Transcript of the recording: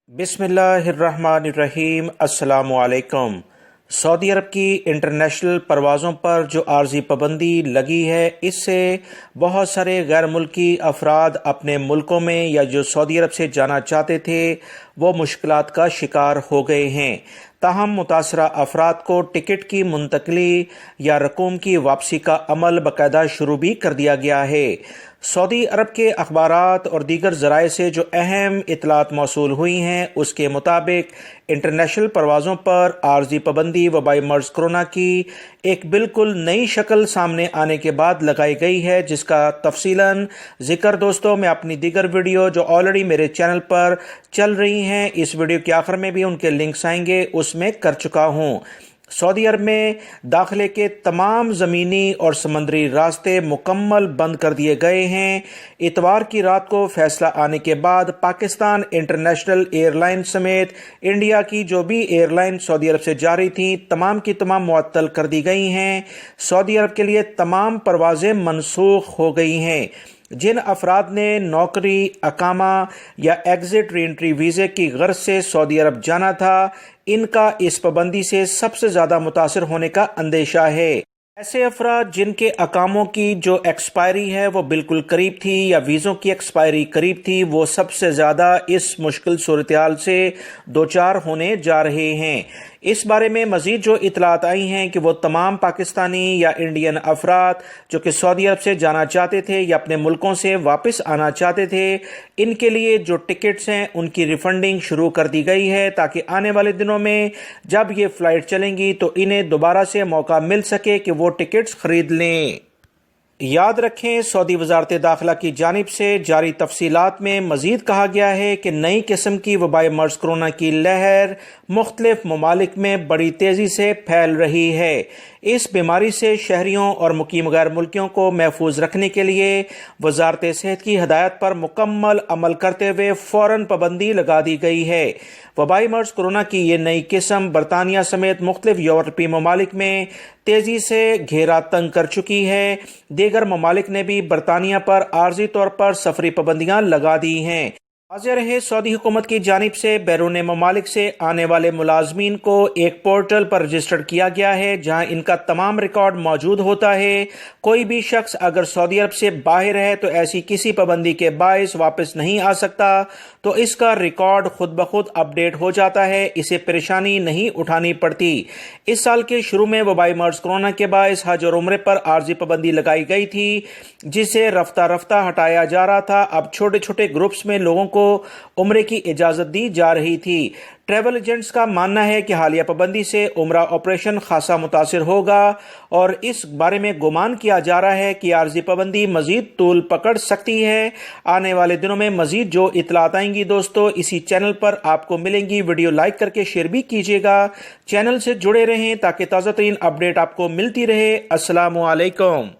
बिस्मिल्लाहिर्रहमानिर्रहीम। अस्सलामुअलैकुम। सऊदी अरब की इंटरनेशनल परवाज़ों पर जो आर्जी पाबंदी लगी है, इससे बहुत सारे गैर मुल्की अफराद अपने मुल्कों में या जो सऊदी अरब से जाना चाहते थे वो मुश्किलात का शिकार हो गए हैं। ताहम मुतासरा अफराद को टिकट की मुंतकली या रकूम की वापसी का अमल बाकायदा शुरू भी कर दिया गया है। सऊदी अरब के अखबारात और दीगर ज़राए से जो अहम इतलात मौसूल हुई हैं, उसके मुताबिक इंटरनेशनल परवाज़ों पर आर्जी पाबंदी वबाई मर्ज़ कोरोना की एक बिल्कुल नई शक्ल सामने आने के बाद लगाई गई है, जिसका तफसीलन जिक्र दोस्तों मैं अपनी दीगर वीडियो जो ऑलरेडी मेरे चैनल पर चल रही हैं, इस वीडियो के आखिर में भी उनके लिंक्स आएंगे, उसमें कर चुका हूँ। सऊदी अरब में दाखिले के तमाम ज़मीनी और समंदरी रास्ते मुकम्मल बंद कर दिए गए हैं। इतवार की रात को फैसला आने के बाद पाकिस्तान इंटरनेशनल एयरलाइन समेत इंडिया की जो भी एयरलाइन सऊदी अरब से जारी थी, तमाम की तमाम मुअत्तल कर दी गई हैं। सऊदी अरब के लिए तमाम परवाज़ें मनसूख हो गई हैं। जिन अफराद ने नौकरी, अकामा या एग्जिट री एंट्री वीज़े की गर्ज से सऊदी अरब जाना था, इनका इस पाबंदी से सबसे ज़्यादा मुतासर होने का अंदेशा है। ऐसे अफराद जिनके अकामों की जो एक्सपायरी है वो बिल्कुल करीब थी या वीज़ों की एक्सपायरी करीब थी, वो सबसे ज़्यादा इस मुश्किल सूरत-ए-हाल से दो चार होने जा रहे हैं। इस बारे में मज़ीद जो इतलात आई हैं कि वो तमाम पाकिस्तानी या इंडियन अफराद जो कि सऊदी अरब से जाना चाहते थे या अपने मुल्कों से वापस आना चाहते थे, इनके लिए जो टिकट्स हैं उनकी रिफंडिंग शुरू कर दी गई है, ताकि आने वाले दिनों में जब ये फ़्लाइट चलेंगी तो इन्हें दोबारा से मौका मिल सके कि वो टिकट्स खरीद लें। याद रखें, सऊदी वजारत दाखिला की जानिब से जारी तफसीलात में मजीद कहा गया है कि नई किस्म की वबाई मर्ज़ कोरोना की लहर मुख्तलिफ ममालिक में बड़ी तेज़ी से फैल रही है। इस बीमारी से शहरियों और मुकीम गैर मुल्कियों को महफूज रखने के लिए वजारत सेहत की हदायत पर मुकम्मल अमल करते हुए फ़ौरन पाबंदी लगा दी गई है। वबाई मर्ज़ कोरोना की ये नई किस्म बरतानिया समेत मुख्तलिफ यूरोपीय ममालिक में तेज़ी से घेरा तंग कर चुकी है। दीगर ममालिक ने भी बरतानिया पर आर्जी तौर पर सफरी पाबंदियां लगा दी हैं। वाज़ेह रहे, सऊदी हुकूमत की जानिब से बैरून ममालिक से आने वाले मुलाजमीन को एक पोर्टल पर रजिस्टर्ड किया गया है, जहां इनका तमाम रिकॉर्ड मौजूद होता है। कोई भी शख्स अगर सऊदी अरब से बाहर है तो ऐसी किसी पाबंदी के बायस वापस नहीं आ सकता, तो इसका रिकॉर्ड खुद ब खुद अपडेट हो जाता है, इसे परेशानी नहीं उठानी पड़ती। इस साल के शुरू में वबाई मर्ज़ कोरोना के बायस हज और उम्रे पर आर्जी पाबंदी लगाई गई थी, जिसे रफ्ता रफ्ता हटाया जा रहा था। अब छोटे छोटे ग्रुप्स में लोगों को उम्रे की इजाजत दी जा रही थी। ट्रैवल एजेंट्स का मानना है कि हालिया पाबंदी से उम्रा ऑपरेशन खासा मुतासिर होगा और इस बारे में गुमान किया जा रहा है कि आर्जी पाबंदी मजीद तूल पकड़ सकती है। आने वाले दिनों में मजीद जो इतलात आएंगी दोस्तों, इसी चैनल पर आपको मिलेंगी। वीडियो लाइक करके शेयर भी कीजिएगा। चैनल से जुड़े रहें ताकि ताज़ा तरीन अपडेट आपको मिलती रहे। अस्सलामु अलैकुम।